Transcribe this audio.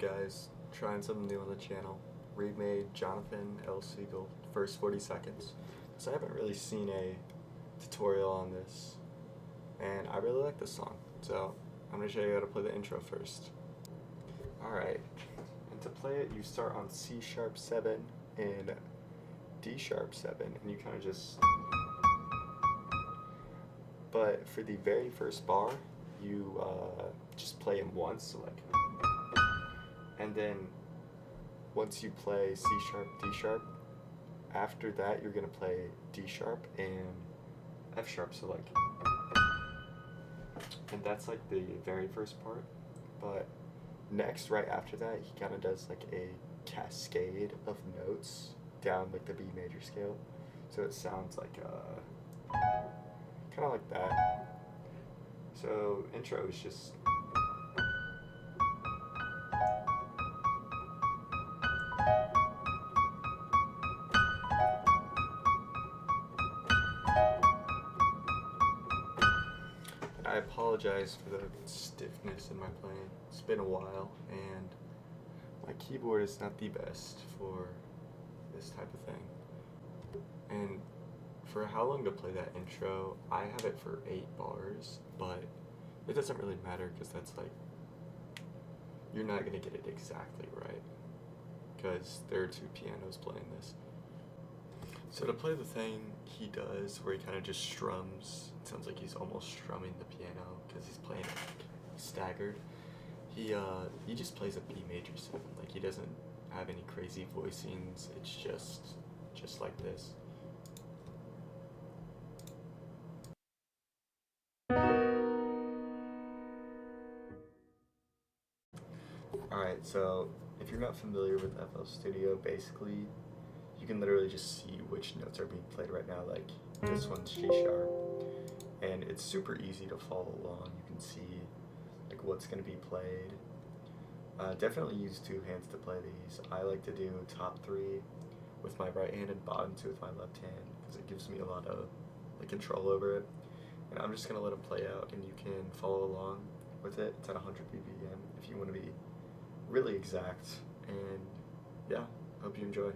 guys, trying something new on the channel. Remade Jonathan L. Seagull, first 40 seconds. So I haven't really seen a tutorial on this, and I really like this song. So I'm going to show you how to play the intro first. Alright, and to play it you start on C#7 and D#7, and you kind of just... But for the very first bar, you just play them once, so like... And then once you play C#, D#, after that you're gonna play D# and F#, so like... And that's like the very first part, but next, right after that, he kind of does like a cascade of notes down like the B major scale, so it sounds like kind of like that. So intro is just... I apologize for the stiffness in my playing. It's been a while, and my keyboard is not the best for this type of thing. And for how long to play that intro, I have it for 8 bars, but it doesn't really matter because that's like, you're not going to get it exactly right because there are 2 pianos playing this. So to play the thing he does where he kind of just strums, it sounds like he's almost strumming the piano because he's playing it like staggered. He just plays a B major 7, like he doesn't have any crazy voicings, it's just like this. Alright, so if you're not familiar with FL Studio, basically you can literally just see which notes are being played right now. Like this one's G#, and it's super easy to follow along. You can see like what's going to be played. Definitely use 2 hands to play these. I like to do top 3 with my right hand and bottom 2 with my left hand because it gives me a lot of like control over it. And I'm just going to let them play out, and you can follow along with it. It's at 100 BPM if you want to be really exact. And yeah, hope you enjoy.